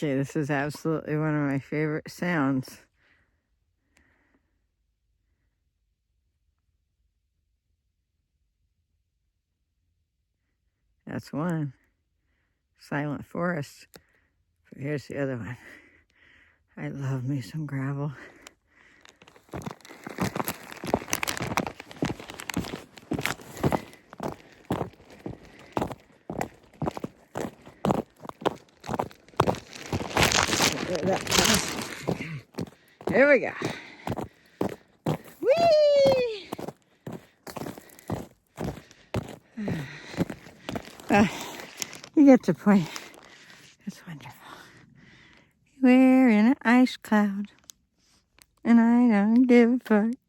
Okay, this is absolutely one of my favorite sounds. That's one. Silent forest. But here's the other one. I love me some gravel. There we go. Whee! You get the point. It's wonderful. We're in an ice cloud, and I don't give a fuck.